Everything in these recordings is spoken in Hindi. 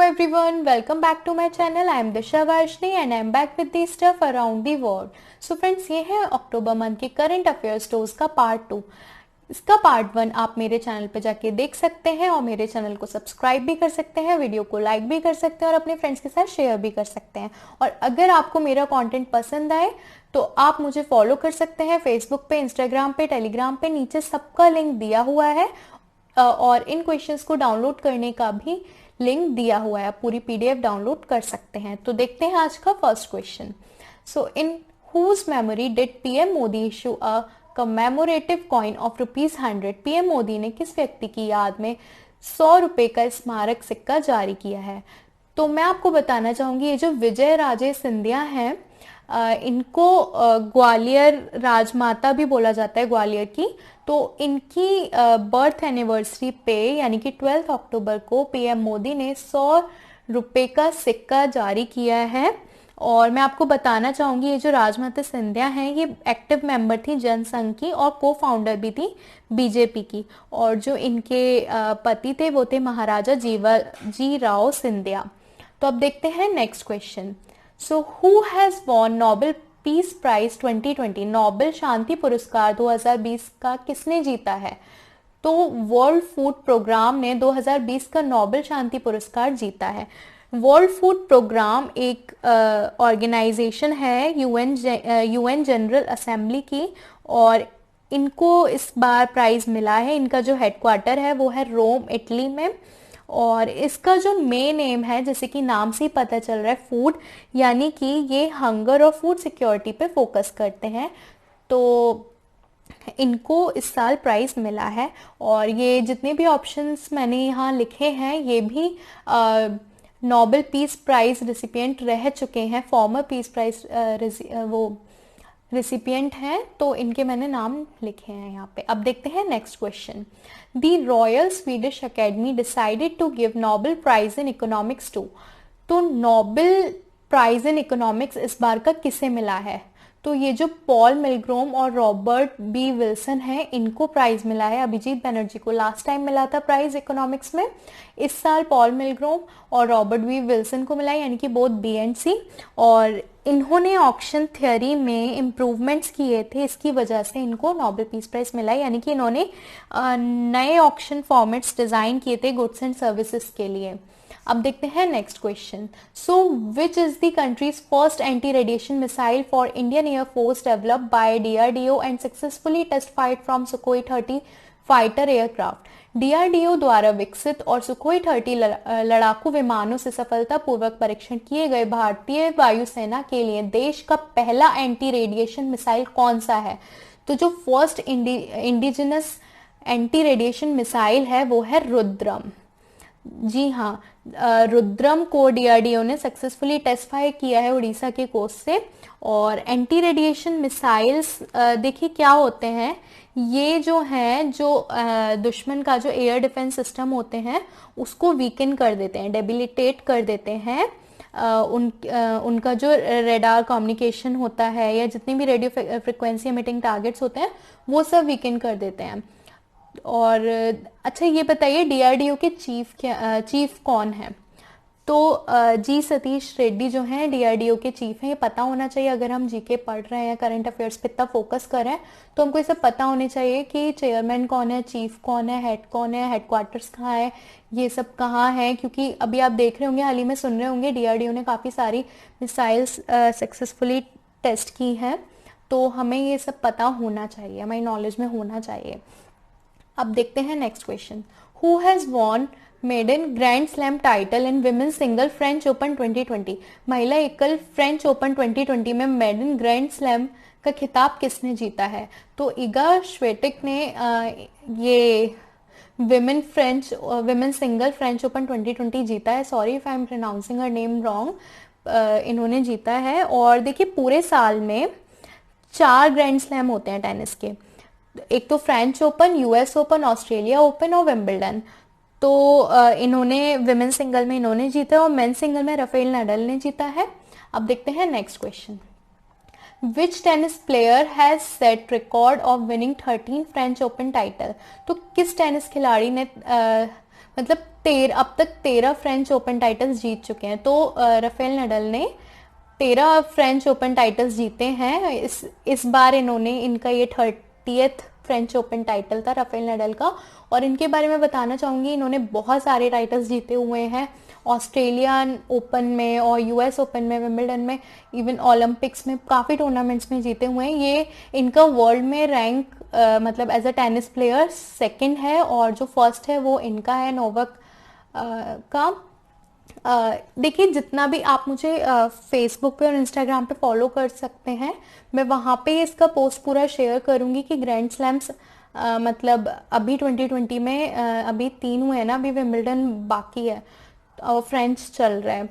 everyone, welcome back to my channel. I am Disha Varshni and I am back with the stuff around the world. So friends, ये है अक्टूबर मंथ के करंट अफेयर्स टूर्स का पार्ट 2. इसका पार्ट 1 आप मेरे चैनल पे जाके देख सकते हैं और मेरे चैनल को सब्सक्राइब भी कर सकते हैं, वीडियो को लाइक भी कर सकते हैं और अपने फ्रेंड्स के साथ शेयर भी कर सकते हैं. और अगर आपको मेरा कंटेंट पसंद आए तो आप मुझे फॉलो कर सकते हैं फेसबुक पे, इंस्टाग्राम पे, टेलीग्राम पे. नीचे सबका लिंक दिया हुआ है और इन क्वेश्चंस को डाउनलोड करने का भी लिंक दिया हुआ है. आप पूरी पीडीएफ डाउनलोड कर सकते हैं. तो देखते हैं आज का first question. So in whose memory did PM Modi issue a commemorative coin of ₹100? PM Modi ने किस व्यक्ति की याद में 100 रुपए का स्मारक सिक्का जारी किया है? तो मैं आपको बताना चाहूंगी, ये जो विजय राजे सिंधिया हैं, इनको ग्वालियर राजमाता भी बोला जाता है, ग्वालियर की. तो इनकी बर्थ एनिवर्सरी पे यानी कि 12 अक्टूबर को पीएम मोदी ने 100 रुपए का सिक्का जारी किया है. और मैं आपको बताना चाहूंगी, ये जो राजमाता सिंधिया हैं ये एक्टिव मेंबर थी जनसंघ की और को फाउंडर भी थी बीजेपी की. और जो इनके पति थे वो थे महाराजा जीवाजी राव सिंधिया. तो अब देखते हैं next question. So who has won Nobel peace prize 2020? Nobel शांति पुरस्कार 2020 का किसने जीता है? तो वर्ल्ड फूड प्रोग्राम ने 2020 का नोबेल शांति पुरस्कार जीता है. वर्ल्ड फूड प्रोग्राम एक ऑर्गेनाइजेशन है यूएन जनरल असेंबली की और इनको इस बार प्राइज मिला है. इनका जो हेडक्वार्टर है वो है रोम, इटली में. और इसका जो मेन एम है, जैसे कि नाम से ही पता चल रहा है, फूड, यानी कि ये हंगर और फूड सिक्योरिटी पे फोकस करते हैं. तो इनको इस साल प्राइज मिला है. और ये जितने भी ऑप्शंस मैंने यहाँ लिखे हैं ये भी नोबेल पीस प्राइज रिसिपिएंट रह चुके हैं, फॉर्मर पीस प्राइज वो रिसिपिएंट हैं. तो इनके मैंने नाम लिखे हैं यहाँ पे. अब देखते हैं next question. The royal Swedish academy decided to give Nobel prize in economics to? तो नोबेल प्राइज इन इकोनॉमिक्स इस बार का किसे मिला है? तो ये जो पॉल मिलग्रोम और रॉबर्ट बी विल्सन है, इनको प्राइज मिला है. अभिजीत बनर्जी को लास्ट टाइम मिला था प्राइज इकोनॉमिक्स में. इस साल पॉल मिलग्रोम और रॉबर्ट बी विल्सन को मिला है, यानी कि बोथ बी एंड सी. और इन्होंने ऑक्शन थियोरी में इम्प्रूवमेंट्स किए थे, इसकी वजह से इनको नोबेल पीस प्राइज मिला है. यानी कि इन्होंने नए ऑक्शन फॉर्मेट्स डिजाइन किए थे गुड्स एंड सर्विसेज के लिए. अब देखते हैं next question. So which is the country's first anti radiation missile for Indian air force developed by DRDO and successfully test fired from Sukhoi 30 fighter aircraft? DRDO द्वारा विकसित और सुखोई 30 लड़ाकू विमानों से सफलतापूर्वक परीक्षण किए गए भारतीय वायुसेना के लिए देश का पहला एंटी रेडिएशन मिसाइल कौन सा है? तो जो first indigenous anti radiation missile है वो है रुद्रम. जी हाँ, रुद्रम को डीआरडीओ ने सक्सेसफुली टेस्ट फायर किया है उड़ीसा के कोस्ट से. और एंटी रेडिएशन मिसाइल्स देखिए क्या होते हैं, ये जो है जो दुश्मन का जो एयर डिफेंस सिस्टम होते हैं उसको वीकन कर देते हैं, डेबिलिटेट कर देते हैं. उनका जो रेडार कम्युनिकेशन होता है या जितनी भी रेडियो फ्रिक्वेंसी एमिटिंग टारगेट्स होते हैं वो सब वीकन कर देते हैं. और अच्छा ये बताइए डीआरडीओ के चीफ कौन है? तो जी सतीश रेड्डी जो हैं डीआरडीओ के चीफ हैं. ये पता होना चाहिए, अगर हम जीके पढ़ रहे हैं, करंट अफेयर्स पे इतना फोकस कर रहे हैं तो हमको ये सब पता होने चाहिए कि चेयरमैन कौन है, चीफ कौन है, हेड कौन है, हेडक्वार्टर्स कहाँ है, ये सब कहाँ है. क्योंकि अभी आप देख रहे होंगे, हाल ही में सुन रहे होंगे, डीआरडीओ ने काफ़ी सारी मिसाइल्स सक्सेसफुली टेस्ट की हैं. तो हमें ये सब पता होना चाहिए, हमारी नॉलेज में होना चाहिए. अब देखते हैं next question. Who has won maiden grand slam title in women's single French open 2020? महिला एकल फ्रेंच ओपन 2020 में मेडन ग्रैंड स्लैम का खिताब किसने जीता है? तो इगा श्वेटिक ने ये विमेन सिंगल फ्रेंच ओपन 2020 जीता है. Sorry if I am pronouncing her name wrong. इन्होंने जीता है. और देखिए पूरे साल में 4 ग्रैंड स्लैम होते हैं टेनिस के. एक तो French open, US open, Australia open और विंबलडन. तो इन्होंने विमेन सिंगल में इन्होंने जीता और मेन सिंगल में राफेल नाडाल ने जीता है. अब देखते हैं next question. Which tennis player has set record of winning 13 French open title? तो किस टेनिस खिलाड़ी ने मतलब अब तक 13 फ्रेंच ओपन टाइटल्स जीत चुके हैं। तो राफेल नडाल ने 13 फ्रेंच ओपन टाइटल्स जीते हैं। इस बार इनका ये 30th फ्रेंच ओपन टाइटल था राफेल नडाल का। और इनके बारे में बताना चाहूँगी, इन्होंने बहुत सारे टाइटल्स जीते हुए हैं ऑस्ट्रेलियन ओपन में और यूएस ओपन में, विंबलडन में, इवन ओलंपिक्स में, काफ़ी टूर्नामेंट्स में जीते हुए हैं। ये इनका वर्ल्ड में रैंक मतलब as a tennis player second है, और जो फर्स्ट है वो इनका है, नोवाक का। देखिए, जितना भी आप मुझे फेसबुक पे और इंस्टाग्राम पे फॉलो कर सकते हैं, मैं वहाँ पे इसका पोस्ट पूरा शेयर करूँगी कि ग्रैंड स्लैम्स मतलब अभी 2020 में अभी 3 हुए हैं ना, अभी विंबलडन बाकी है और फ्रेंच चल रहा है,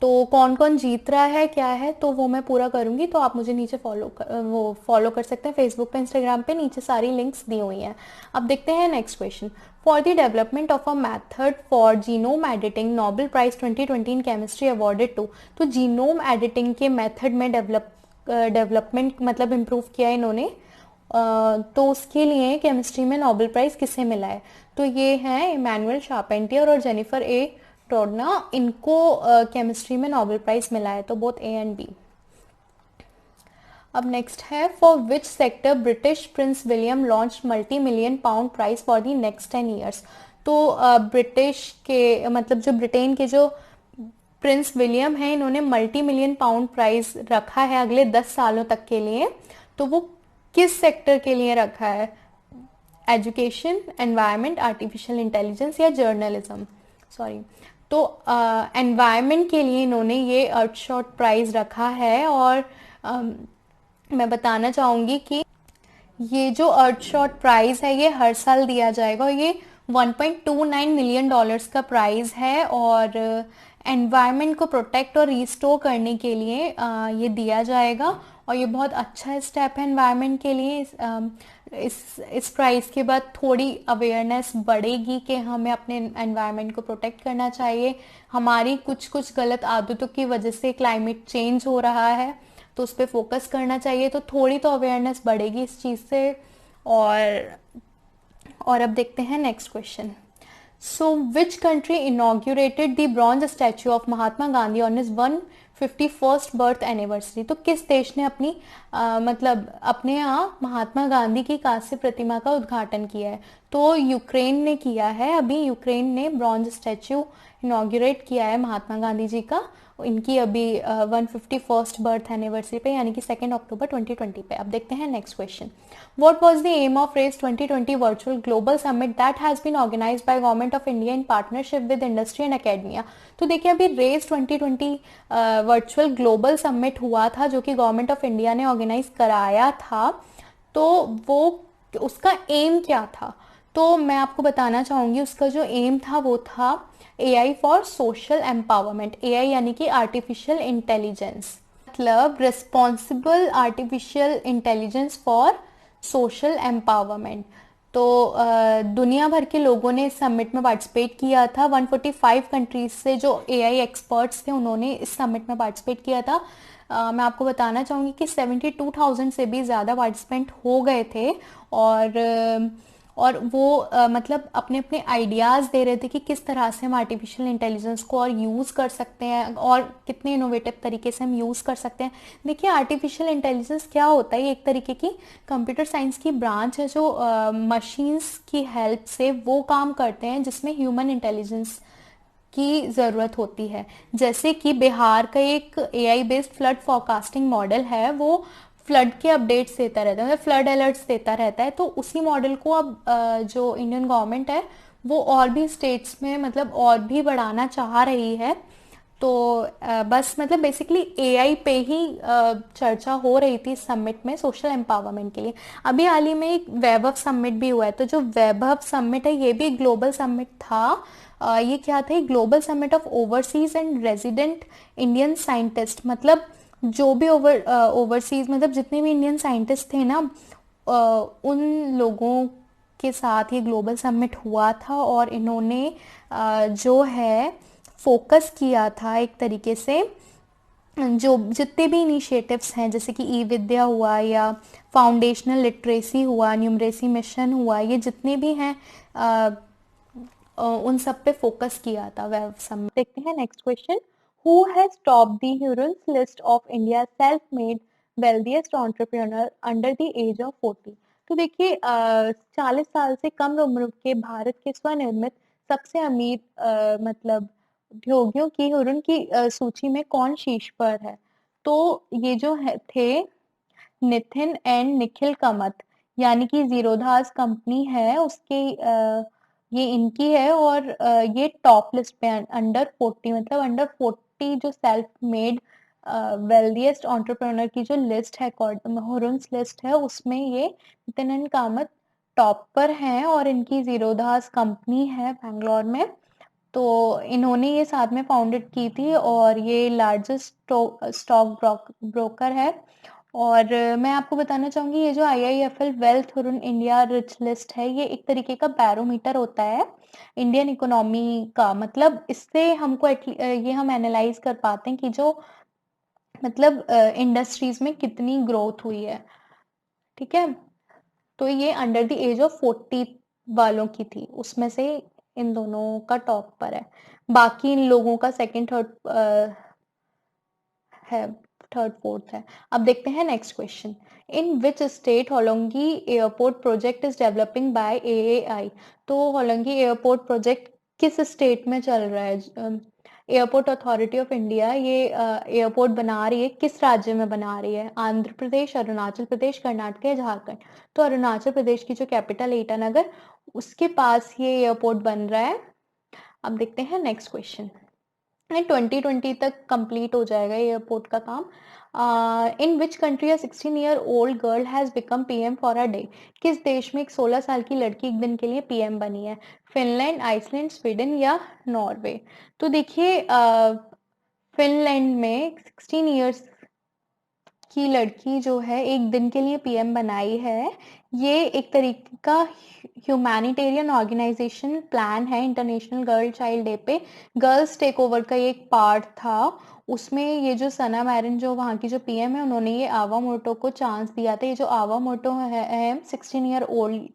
तो कौन कौन जीत रहा है क्या है, तो वो मैं पूरा करूँगी। तो आप मुझे नीचे फॉलो कर सकते हैं फेसबुक पे, इंस्टाग्राम पे, नीचे सारी लिंक्स दी हुई हैं। अब देखते हैं next question. For the development of a method for genome editing, Nobel prize 2020 in chemistry awarded to. तो जीनोम एडिटिंग के मेथड में डेवलपमेंट मतलब इम्प्रूव किया इन्होंने, तो उसके लिए केमिस्ट्री में नोबेल प्राइज किसे मिला है? तो ये हैं इमैनुअल शार्पेंटियर और जेनिफर ए टोडना, इनको केमिस्ट्री में नोबेल प्राइज मिला है, तो बोथ ए एंड बी। अब नेक्स्ट है, for which sector British prince William launch multi million pound prize for the next 10 years. तो ब्रिटिश के मतलब जो ब्रिटेन के जो प्रिंस विलियम हैं, इन्होंने मल्टी मिलियन पाउंड प्राइज रखा है अगले 10 सालों तक के लिए। तो वो किस सेक्टर के लिए रखा है? एजुकेशन, एनवायरनमेंट, आर्टिफिशियल इंटेलिजेंस या जर्नलिज्म? सॉरी, तो एनवायरनमेंट के लिए इन्होंने ये अर्थशॉट प्राइज रखा है। और मैं बताना चाहूँगी कि ये जो अर्थशॉट प्राइज है ये हर साल दिया जाएगा, और ये 1.29 मिलियन डॉलर्स का प्राइज है, और एनवायरनमेंट को प्रोटेक्ट और रिस्टोर करने के लिए ये दिया जाएगा। और ये बहुत अच्छा स्टेप है एनवायरनमेंट के लिए। इस प्राइज के बाद थोड़ी अवेयरनेस बढ़ेगी कि हमें अपने एनवायरनमेंट को प्रोटेक्ट करना चाहिए। हमारी कुछ कुछ गलत आदतों की वजह से क्लाइमेट चेंज हो रहा है, तो उस पर फोकस करना चाहिए, तो थोड़ी तो अवेयरनेस बढ़ेगी इस चीज़ से। और अब देखते हैं next question. So which country inaugurated the bronze statue of Mahatma Gandhi on his 151st birth anniversary? तो किस देश ने अपनी मतलब अपने यहाँ महात्मा गांधी की कांस्य प्रतिमा का उद्घाटन किया है? तो यूक्रेन ने किया है। अभी यूक्रेन ने ब्रॉन्ज स्टैच्यू इनॉग्यूरेट किया है महात्मा गांधी जी का, इनकी अभी 151st बर्थ एनिवर्सरी पे, यानी कि 2 अक्टूबर 2020 पे। अब देखते हैं next question. What was the aim of RAISE 2020 virtual global summit that has been organized by government of India in partnership with industry and academia? तो देखिए, अभी रेस 2020 वर्चुअल ग्लोबल समिट हुआ था, जो कि गवर्नमेंट ऑफ इंडिया ने ऑर्गेनाइज कराया था। तो वो उसका एम क्या था? तो मैं आपको बताना चाहूँगी, उसका जो एम था वो था AI for social empowerment. AI यानी कि आर्टिफिशियल इंटेलिजेंस, मतलब responsible artificial intelligence for social empowerment. तो दुनिया भर के लोगों ने इस समिट में पार्टिसिपेट किया था। 145 कंट्रीज से जो AI एक्सपर्ट्स थे, उन्होंने इस समिट में पार्टिसिपेट किया था। मैं आपको बताना चाहूँगी कि 72,000 से भी ज़्यादा पार्टिसिपेंट हो गए थे, और वो मतलब अपने अपने आइडियाज़ दे रहे थे कि किस तरह से हम आर्टिफिशियल इंटेलिजेंस को और यूज़ कर सकते हैं, और कितने इनोवेटिव तरीके से हम यूज़ कर सकते हैं। देखिए, आर्टिफिशियल इंटेलिजेंस क्या होता है? एक तरीके की कंप्यूटर साइंस की ब्रांच है, जो मशीन्स की हेल्प से वो काम करते हैं जिसमें ह्यूमन इंटेलिजेंस की ज़रूरत होती है। जैसे कि बिहार का एक AI based flood forecasting model है, वो फ्लड के अपडेट्स देता रहता है, मतलब फ्लड अलर्ट्स देता रहता है। तो उसी मॉडल को अब जो इंडियन गवर्नमेंट है वो और भी स्टेट्स में मतलब और भी बढ़ाना चाह रही है। तो बस मतलब बेसिकली AI पे ही चर्चा हो रही थी समिट में सोशल एम्पावरमेंट के लिए। अभी हाल ही में एक वैभव समिट भी हुआ है। तो जो वैभव समिट है ये भी एक ग्लोबल समिट था। ये क्या था? Global summit of overseas and resident Indian scientist, मतलब जो भी ओवरसीज मतलब जितने भी इंडियन साइंटिस्ट थे ना, उन लोगों के साथ ये ग्लोबल समिट हुआ था। और इन्होंने जो है फोकस किया था एक तरीके से, जो जितने भी इनिशिएटिव्स हैं, जैसे कि ई विद्या हुआ या फाउंडेशनल लिटरेसी हुआ, न्यूमरेसी मिशन हुआ, ये जितने भी हैं उन सब पे फोकस किया था वेब समिट। देखते हैं next question, who has top the Hurun's list of India self made wealthiest entrepreneur under the age of 40। तो देखिए 40 साल से कम उम्र के भारत के स्वनिर्मित सबसे अमीर मतलब उद्योगियों की हुरन की सूची में कौन शीर्ष पर है। तो ये जो है थे नितिन एंड निखिल कामत, यानी कि जीरोधास कंपनी है उसके ये इनकी है, और ये टॉप लिस्ट पे अंडर 40, मतलब अंडर 40 जो सेल्फ मेड वेल्दिएस्ट एंटरप्रेन्योर की जो लिस्ट है, हुरन्स लिस्ट है, उसमें ये नितिन एंड कामत टॉप पर हैं, और इनकी जीरोधास कंपनी है बैंगलोर में। तो इन्होंने ये साथ में फाउंडेड की थी, और ये लार्जेस्ट स्टॉक ब्रोकर है। और मैं आपको बताना चाहूंगी ये जो IIFL wealth Huron India rich list है, ये एक तरीके का बैरोमीटर होता है इंडियन इकोनॉमी का। मतलब इससे हमको ये हम एनालाइज कर पाते हैं कि जो मतलब इंडस्ट्रीज में कितनी ग्रोथ हुई है। ठीक है, तो ये अंडर द एज ऑफ 40 वालों की थी, उसमें से इन दोनों का टॉप पर है। बाकी इन लोगों का सेकंड है, थर्ड फोर्थ है। अब देखते हैं next question, in which state Hollongi airport project is developing by AAI। तो होलोंगी एयरपोर्ट प्रोजेक्ट किस स्टेट में चल रहा है। एयरपोर्ट अथॉरिटी ऑफ इंडिया ये एयरपोर्ट बना रही है, किस राज्य में बना रही है, आंध्र प्रदेश, अरुणाचल प्रदेश, कर्नाटक या झारखंड। तो अरुणाचल प्रदेश की जो कैपिटल ईटानगर, उसके पास ये एयरपोर्ट बन रहा है। अब देखते हैं नेक्स्ट क्वेश्चन, 2020 तक कंप्लीट हो जाएगा एयरपोर्ट का काम। In which country a 16 year old girl has become PM for a day. किस देश में एक 16 साल की लड़की एक दिन के लिए PM बनी है, फिनलैंड, आइसलैंड, स्वीडन या नॉर्वे। तो देखिए फिनलैंड में 16 ईयर्स की लड़की जो है एक दिन के लिए PM बनाई है। ये एक तरीके का ह्यूमैनिटेरियन ऑर्गेनाइजेशन प्लान है इंटरनेशनल गर्ल चाइल्ड डे पे। गर्ल्स टेक ओवर का ये एक पार्ट था, उसमें ये जो सना मैरिन जो वहाँ की जो PM है, उन्होंने ये आवा मोटो को चांस दिया था। ये जो आवा मोटो है 16 ईयर ओल्ड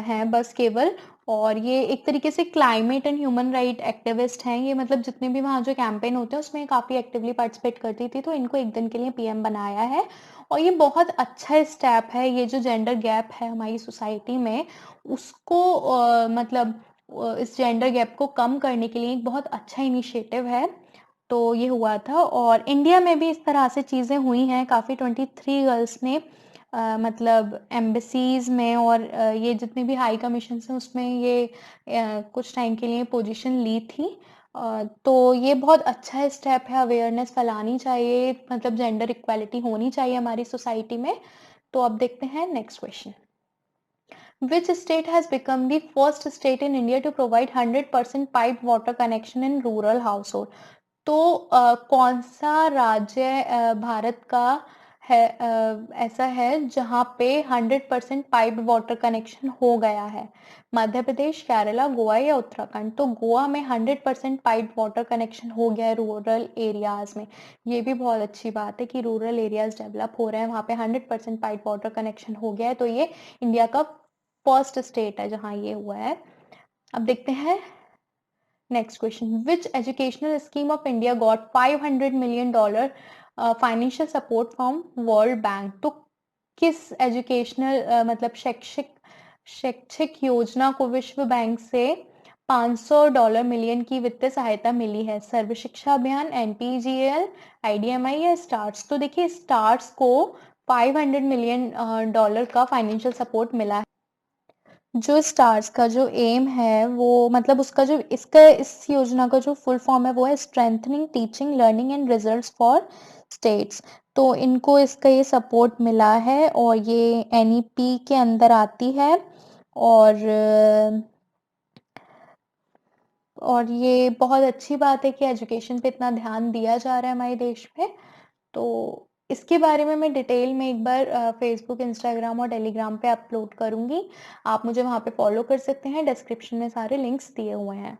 हैं बस केवल, और ये एक तरीके से climate and human right activist हैं ये। मतलब जितने भी वहाँ जो कैंपेन होते हैं उसमें काफ़ी एक्टिवली पार्टिसिपेट करती थी, तो इनको एक दिन के लिए PM बनाया है। और ये बहुत अच्छा स्टेप है, ये जो जेंडर गैप है हमारी सोसाइटी में उसको मतलब इस जेंडर गैप को कम करने के लिए एक बहुत अच्छा इनिशिएटिव है। तो ये हुआ था, और इंडिया में भी इस तरह से चीज़ें हुई हैं काफ़ी। 23 गर्ल्स ने मतलब एम्बेसीज में और ये जितने भी हाई कमीशन हैं उसमें ये कुछ टाइम के लिए पोजीशन ली थी। तो ये बहुत अच्छा स्टेप है, अवेयरनेस फैलानी चाहिए, मतलब जेंडर इक्वालिटी होनी चाहिए हमारी सोसाइटी में। तो अब देखते हैं next question, Which state has become the first state in India to provide 100% piped water connection in rural household? तो कौन सा राज्य भारत का है ऐसा है जहाँ पे 100% पाइप्ड वाटर कनेक्शन हो गया है, मध्य प्रदेश, केरला, गोवा या उत्तराखंड। तो गोवा में 100% पाइप्ड वाटर कनेक्शन हो गया है रूरल एरियाज में। ये भी बहुत अच्छी बात है कि रूरल एरियाज डेवलप हो रहे हैं, वहाँ पे 100% पाइप्ड वाटर कनेक्शन हो गया है। तो ये इंडिया का फर्स्ट स्टेट है जहाँ ये हुआ है। अब देखते हैं next question, which educational scheme of India got $500 million financial support from world bank. तो किस एजुकेशनल मतलब शैक्षिक योजना को विश्व बैंक से $500 मिलियन की वित्तीय सहायता मिली है, सर्व शिक्षा अभियान, NPGL, IDMI या स्टार्स। तो देखिए स्टार्स को $500 मिलियन का फाइनेंशियल सपोर्ट मिला है। जो स्टार्स का जो एम है वो मतलब उसका जो इसका इस योजना का जो फुल फॉर्म है वो है strengthening teaching learning and results for states. तो इनको इसका ये सपोर्ट मिला है, और ये NEP के अंदर आती है। और और ये बहुत अच्छी बात है कि एजुकेशन पे इतना ध्यान दिया जा रहा है हमारे देश में। तो इसके बारे में मैं डिटेल में एक बार फेसबुक, इंस्टाग्राम और टेलीग्राम पे अपलोड करूंगी, आप मुझे वहाँ पे फॉलो कर सकते हैं, डिस्क्रिप्शन में सारे लिंक्स दिए हुए हैं।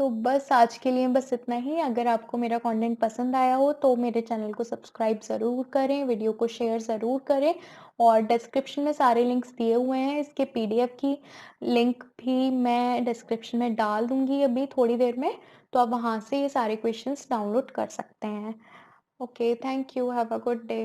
तो बस आज के लिए बस इतना ही। अगर आपको मेरा कंटेंट पसंद आया हो तो मेरे चैनल को सब्सक्राइब ज़रूर करें, वीडियो को शेयर ज़रूर करें और डिस्क्रिप्शन में सारे लिंक्स दिए हुए हैं। इसके पीडीएफ की लिंक भी मैं डिस्क्रिप्शन में डाल दूँगी अभी थोड़ी देर में, तो आप वहाँ से ये सारे क्वेश्चंस डाउनलोड कर सकते हैं। Okay, thank you, have a good day.